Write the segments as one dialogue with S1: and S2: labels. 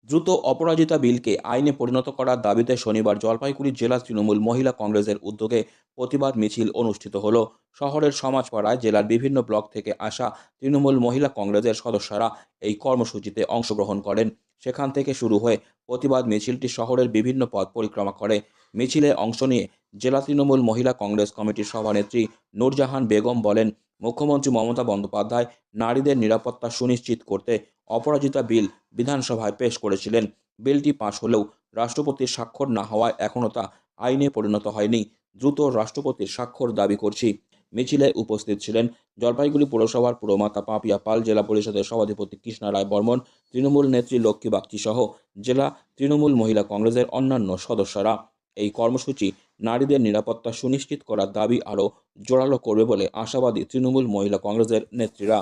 S1: দ্রুত অপরাজিতা বিলকে আইনে পরিণত করার দাবিতে শনিবার জলপাইগুড়ি জেলা তৃণমূল মহিলা কংগ্রেসের উদ্যোগে প্রতিবাদ মিছিল অনুষ্ঠিত হলো। শহরের সমাজপাড়ায় জেলার বিভিন্ন ব্লক থেকে আসা তৃণমূল মহিলা কংগ্রেসের সদস্যরা এই কর্মসূচিতে অংশগ্রহণ করেন। সেখান থেকে শুরু হয়ে প্রতিবাদ মিছিলটি শহরের বিভিন্ন পথ পরিক্রমা করে। মিছিলে অংশ নিয়ে জেলা তৃণমূল মহিলা কংগ্রেস কমিটির সভানেত্রী নূরজাহান বেগম বলেন, মুখ্যমন্ত্রী মমতা বন্দ্যোপাধ্যায় নারীদের নিরাপত্তা সুনিশ্চিত করতে অপরাজিতা বিল বিধানসভায় পেশ করেছিলেন। বিলটি পাশ হলেও রাষ্ট্রপতির স্বাক্ষর না হওয়ায় এখনও তা আইনে পরিণত হয়নি। দ্রুত রাষ্ট্রপতির স্বাক্ষর দাবি করছি। মিছিলে উপস্থিত ছিলেন জলপাইগুড়ি পৌরসভার পুরমাতা পাপিয়া পাল, জেলা পরিষদের সভাধিপতি কৃষ্ণা রায় বর্মন, তৃণমূল নেত্রী লক্ষ্মী বাগচি সহ জেলা তৃণমূল মহিলা কংগ্রেসের অন্যান্য সদস্যরা। এই কর্মসূচি নারীদের নিরাপত্তা সুনিশ্চিত করার দাবি আরও জোরালো করবে বলে আশাবাদী তৃণমূল মহিলা কংগ্রেসের নেত্রীরা।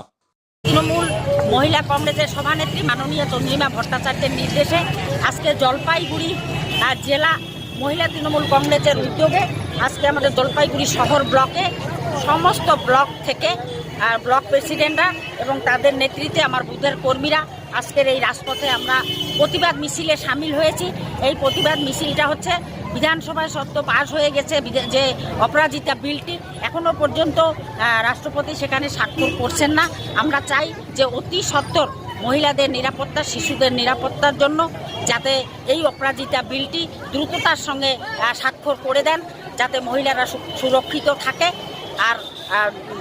S2: তৃণমূল মহিলা কংগ্রেসের সভানেত্রী মাননীয় চন্দ্রিমা ভট্টাচার্যের নির্দেশে আজকে জলপাইগুড়ি জেলা মহিলা তৃণমূল কংগ্রেসের উদ্যোগে আজকে আমাদের জলপাইগুড়ি শহর ব্লকে সমস্ত ব্লক থেকে ব্লক প্রেসিডেন্টরা এবং তাদের নেতৃত্বে আমার বুথের কর্মীরা আজকের এই রাজপথে আমরা প্রতিবাদ মিছিলে সামিল হয়েছি। এই প্রতিবাদ মিছিলটা হচ্ছে বিধানসভায় সত্য পাশ হয়ে গেছে যে অপরাজিতা বিলটি, এখনও পর্যন্ত রাষ্ট্রপতি সেখানে স্বাক্ষর করছেন না। আমরা চাই যে অতি সত্বর মহিলাদের নিরাপত্তা, শিশুদের নিরাপত্তার জন্য যাতে এই অপরাজিতা বিলটি দ্রুততার সঙ্গে স্বাক্ষর করে দেন, যাতে মহিলারা সুরক্ষিত থাকে। আর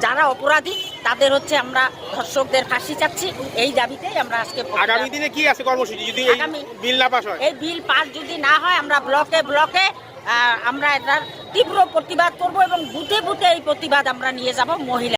S2: যারা অপরাধী তাদের হচ্ছে আমরা ধর্ষকদের ফাঁসি চাচ্ছি। এই দাবিতেই আমরা আজকে
S3: আগামী দিনে কি আছে কর্মসূচি যদি এই বিল না পাস হয়?
S2: এই বিল পাস যদি না হয় আমরা ব্লকে ব্লকে আমরা এটার তীব্র প্রতিবাদ করব এবং বুথে বুথে এই প্রতিবাদ আমরা নিয়ে যাব। মহিলা